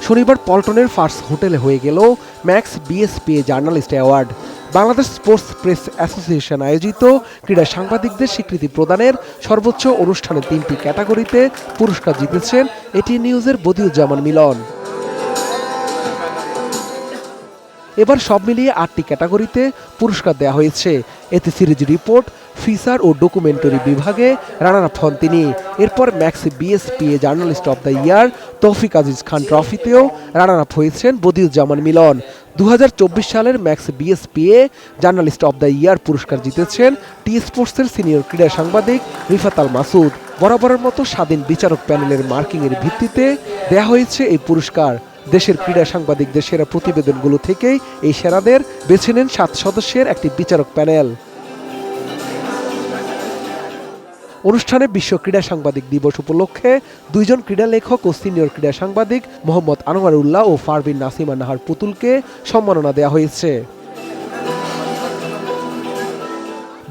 শনিবার পল্টনের ফার্স হোটেলে হয়ে গেল Max BSPA journalist award. Bangladesh sports press association আয়োজিত ক্রীড়া সাংবাদিকদের স্বীকৃতি প্রদানের সর্বোচ্চ অনুষ্ঠানে 3টি ক্যাটাগরিতে পুরস্কার জিতেছেন এটিএন নিউজের বদিউজ্জামান মিলন। এবার সব মিলিয়ে 8টি ক্যাটাগরিতে পুরস্কার দেওয়া হয়েছে। এতে সিরিজ রিপোর্ট, ফিচার ও ডকুমেন্টারি বিভাগে রানার আপ হন তিনি। এরপর max BSPA journalist of the year তৌফিক আজিজ খান ট্রফিতেও রানার আপ হয়েছেন বদিউজ্জামান মিলন। 2024 সালের max BSPA journalist of the year পুরস্কার জিতেছেন টি স্পোর্টসের সিনিয়র ক্রীড়া সাংবাদিক রিফাত আল মাসুদ। বরাবরের মতো স্বাধীন বিচারক প্যানেলের মার্কিংয়ের ভিত্তিতে দেয়া হয়েছে এই পুরস্কার। দেশের ক্রীড়া সাংবাদিকদের সেরা প্রতিবেদনগুলো থেকেই এই সেরাদের বেছে নেন 7 সদস্যের একটি বিচারক প্যানেল। অনুষ্ঠানে বিশ্ব ক্রীড়া সাংবাদিক দিবস উপলক্ষে 2 জন ক্রীড়া লেখক ও সিনিয়র ক্রীড়া সাংবাদিক মোহাম্মদ আনোয়ারুল্লাহ ও ফারবিন নাসিমা নাহার পুতুলকে সম্মাননা দেওয়া হয়েছে।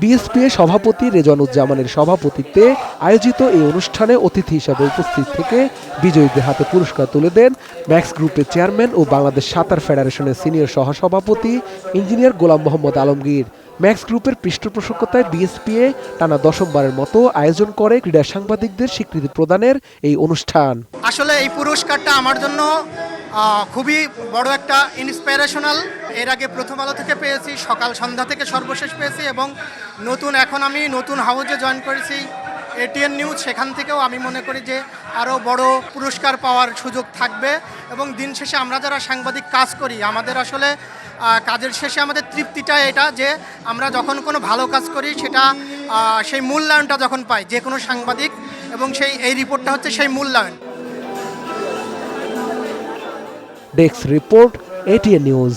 বিএসপিএ সভাপতি রেজওয়ানুজ্জামানের সভাপতিত্বে আয়োজিত এই অনুষ্ঠানে অতিথি হিসেবে উপস্থিত থেকে বিজয়ীদের হাতে পুরস্কার তুলে দেন ম্যাক্স গ্রুপের চেয়ারম্যান ও বাংলাদেশ সাঁতার ফেডারেশনের সিনিয়র সহসভাপতি ইঞ্জিনিয়ার গোলাম মোহাম্মদ আলমগীর। ম্যাক্স গ্রুপের পৃষ্ঠপোষকতায় বিএসপিএ টানা 10মবারের মতো আয়োজন করে ক্রীড়া সাংবাদিকদের স্বীকৃতি প্রদানের এই অনুষ্ঠান। আসলে এই পুরস্কারটা আমার জন্য খুবই বড় একটা ইন্সপিরেশনাল। এর আগে প্রথম আলো থেকে পেয়েছি, সকাল সন্ধ্যা থেকে সর্বশেষ পেয়েছি, এবং এখন আমি নতুন হাউজে জয়েন করেছি এটিএন নিউজ। সেখান থেকেও আমি মনে করি যে আরও বড় পুরস্কার পাওয়ার সুযোগ থাকবে। এবং দিন শেষে আমরা যারা সাংবাদিক কাজ করি, আমাদের আসলে কাজের শেষে আমাদের তৃপ্তিটা এটা যে আমরা যখন কোনো ভালো কাজ করি সেটা সেই মূল্যায়নটা যখন পাই যে কোনো সাংবাদিক, এবং এই রিপোর্টটা হচ্ছে সেই মূল্যায়ন। Desk report, ATN news.